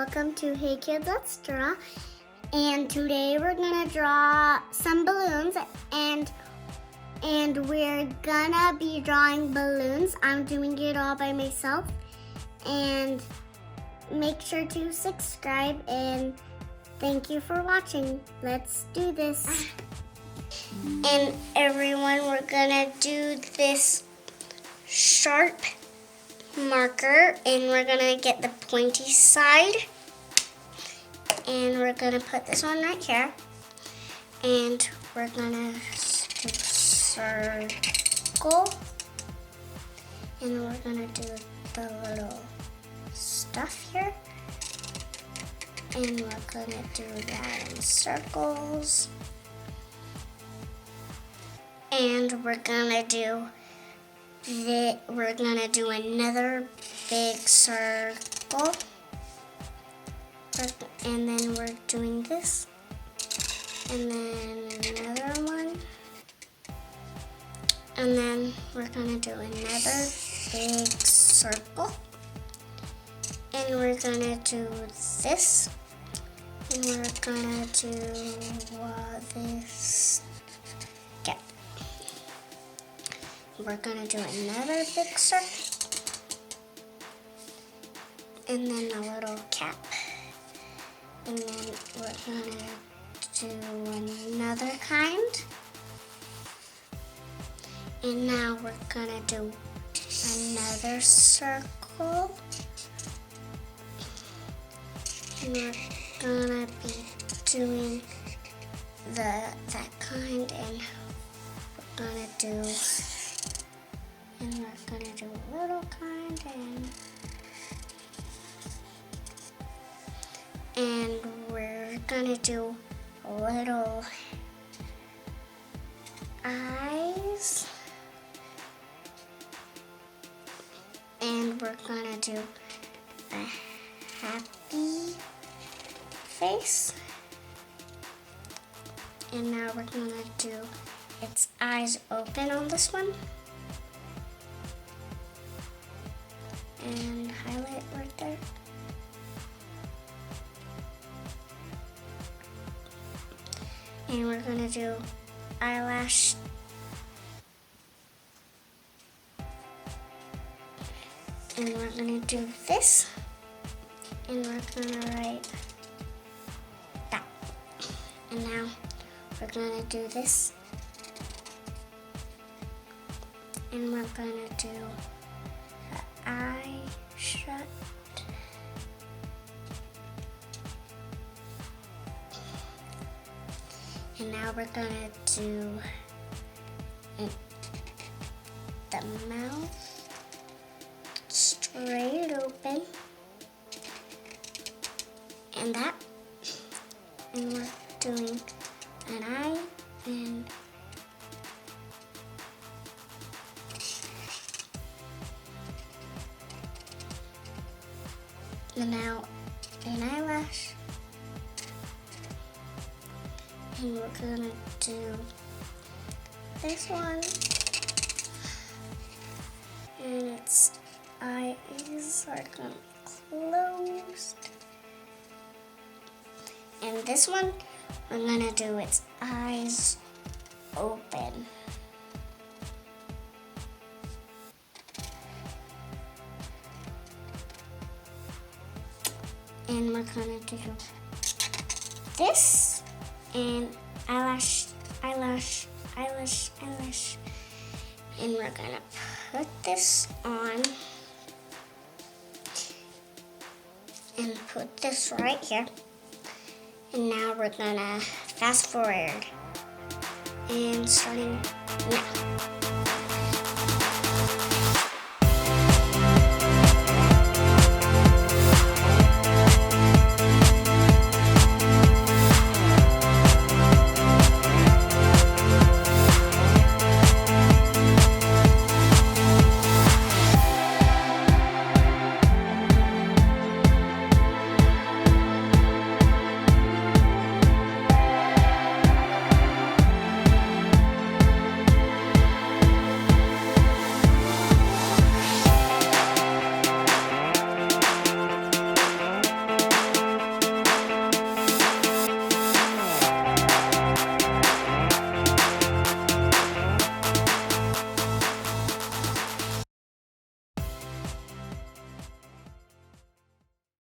welcome to Hey Kids Let's Draw. And today we're gonna draw some balloons and we're gonna be drawing balloons. I'm doing it all by myself. And make sure to subscribe and thank you for watching. Let's do this. And everyone, we're gonna do this sharp marker and we're gonna get the pointy side and we're gonna put this one right here and we're gonna do circle and we're gonna do the little stuff here and we're gonna do that in circles and we're gonna do another big circle and then we're doing this and then another one and then we're gonna do another big circle and we're gonna do this and we're gonna do this. Okay. We're gonna do another big circle and then a little cap and then we're gonna do another kind and now we're gonna do another circle and we're gonna be doing that kind and we're gonna do a little kind and we're gonna do a little eyes and we're gonna do a happy face and now we're gonna do its eyes open on this one and highlight right there. And we're gonna do eyelash. And we're gonna do this. And we're gonna write that. And now we're gonna do this. And we're gonna do the eye shut. And now we're gonna do the mouth straight open and that. And we're doing an eye and now an eyelash. And we're gonna do this one. And its eyes are gonna be closed. And this one, we're gonna do its eyes open. And we're gonna do this. And eyelash. And we're gonna put this on and put this right here. And now we're gonna fast forward and starting now.